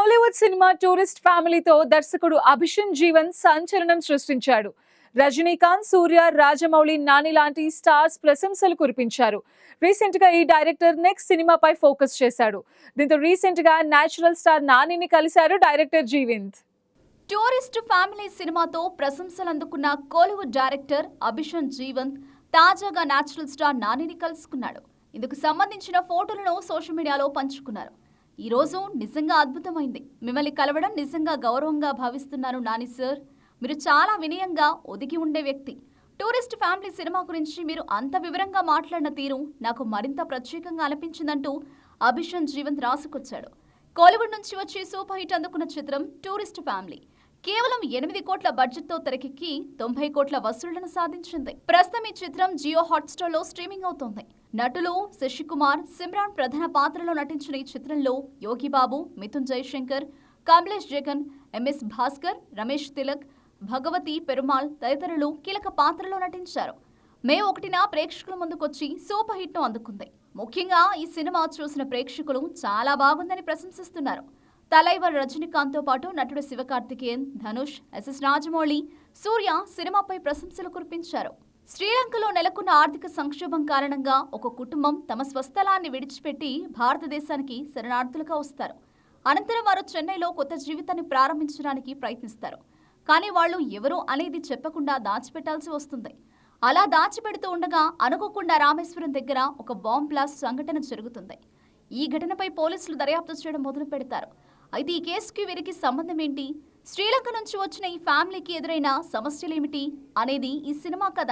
Kollywood cinema tourist ఫ్యామిలీతో దర్శకుడు అభిషన్ జీవన్ సంచలనం సృష్టించాడు. రజనీకాంత్, సూర్య, రాజమౌళి, నాని లాంటి స్టార్స్ ప్రశంసలు కురిపించారు. రీసెంట్ గా ఈ డైరెక్టర్ నెక్స్ట్ సినిమాపై ఫోకస్ చేశాడు. దీంతో రీసెంట్ గా నేచురల్ స్టార్ నానిని కలిశారు డైరెక్టర్ జీవింత్. టూరిస్ట్ ఫ్యామిలీ సినిమాతో ప్రశంసలు అందుకున్న కోలీవుడ్ డైరెక్టర్ అభిషన్ జీవంత్ తాజాగా నేచురల్ స్టార్ నానిని కలుసుకున్నాడు. ఇందుకు సంబంధించిన ఫోటోలను సోషల్ మీడియాలో పంచుకున్నారు. ఈ రోజు నిజంగా అద్భుతమైంది. మిమ్మల్ని కలవడం నిజంగా గౌరవంగా భావిస్తున్నాను నాని సార్. మీరు చాలా వినయంగా ఒదిగి ఉండే వ్యక్తి. టూరిస్ట్ ఫ్యామిలీ సినిమా గురించి మీరు అంత వివరంగా మాట్లాడిన తీరు నాకు మరింత ప్రత్యేకంగా అనిపించిందంటూ అభిషన్ జీవంత్ రాసుకొచ్చాడు. కోలీవుడ్ నుంచి వచ్చి సూపర్ హిట్ అందుకున్న చిత్రం టూరిస్ట్ ఫ్యామిలీ కేవలం 8 కోట్ల బడ్జెట్ తో తెరకెక్కి 90 కోట్ల వసూళ్లను సాధించింది. ప్రస్తుతం ఈ చిత్రం జియో హాట్స్టార్ లో స్ట్రీమింగ్ అవుతోంది. నటులు శశికుమార్, సిమ్రాన్ ప్రధాన పాత్రలో నటించిన ఈ చిత్రంలో యోగి బాబు, మిథున్ జయశంకర్, కమలేష్ జగన్, ఎంఎస్ భాస్కర్, రమేష్ తిలక్, భగవతి పెరుమాళ్ తదితరులు కీలక పాత్రలో నటించారు. మే 1న ప్రేక్షకుల ముందుకొచ్చి సూపర్ హిట్ ను అందుకుంది. ముఖ్యంగా ఈ సినిమా చూసిన ప్రేక్షకులు చాలా బాగుందని ప్రశంసిస్తున్నారు. తలైవర్ రజనీకాంత్ తో పాటు నటుడు శివకార్తికేయన్, ధనుష్, ఎస్ఎస్ రాజమౌళి, సూర్య సినిమాపై ప్రశంసలు కురిపించారు. శ్రీలంకలో నెలకొన్న ఆర్థిక సంక్షోభం కారణంగా ఒక కుటుంబం తమ స్వస్థలాన్ని విడిచిపెట్టి భారతదేశానికి శరణార్థులుగా వస్తారు. అనంతరం వారు చెన్నైలో కొత్త జీవితాన్ని ప్రారంభించడానికి ప్రయత్నిస్తారు. కానీ వాళ్ళు ఎవరు అనేది చెప్పకుండా దాచిపెట్టాల్సి వస్తుంది. అలా దాచిపెడుతూ ఉండగా అనుకోకుండా రామేశ్వరం దగ్గర ఒక బాంబ్ బ్లాస్ట్ సంఘటన జరుగుతుంది. ఈ ఘటనపై పోలీసులు దర్యాప్తు చేయడం మొదలు పెడతారు. అయితే ఈ కేసుకి వీరికి సంబంధం ఏంటి, శ్రీలంక నుంచి వచ్చిన ఈ ఫ్యామిలీకి ఎదురైన సమస్యలేమిటి అనేది ఈ సినిమా కథ.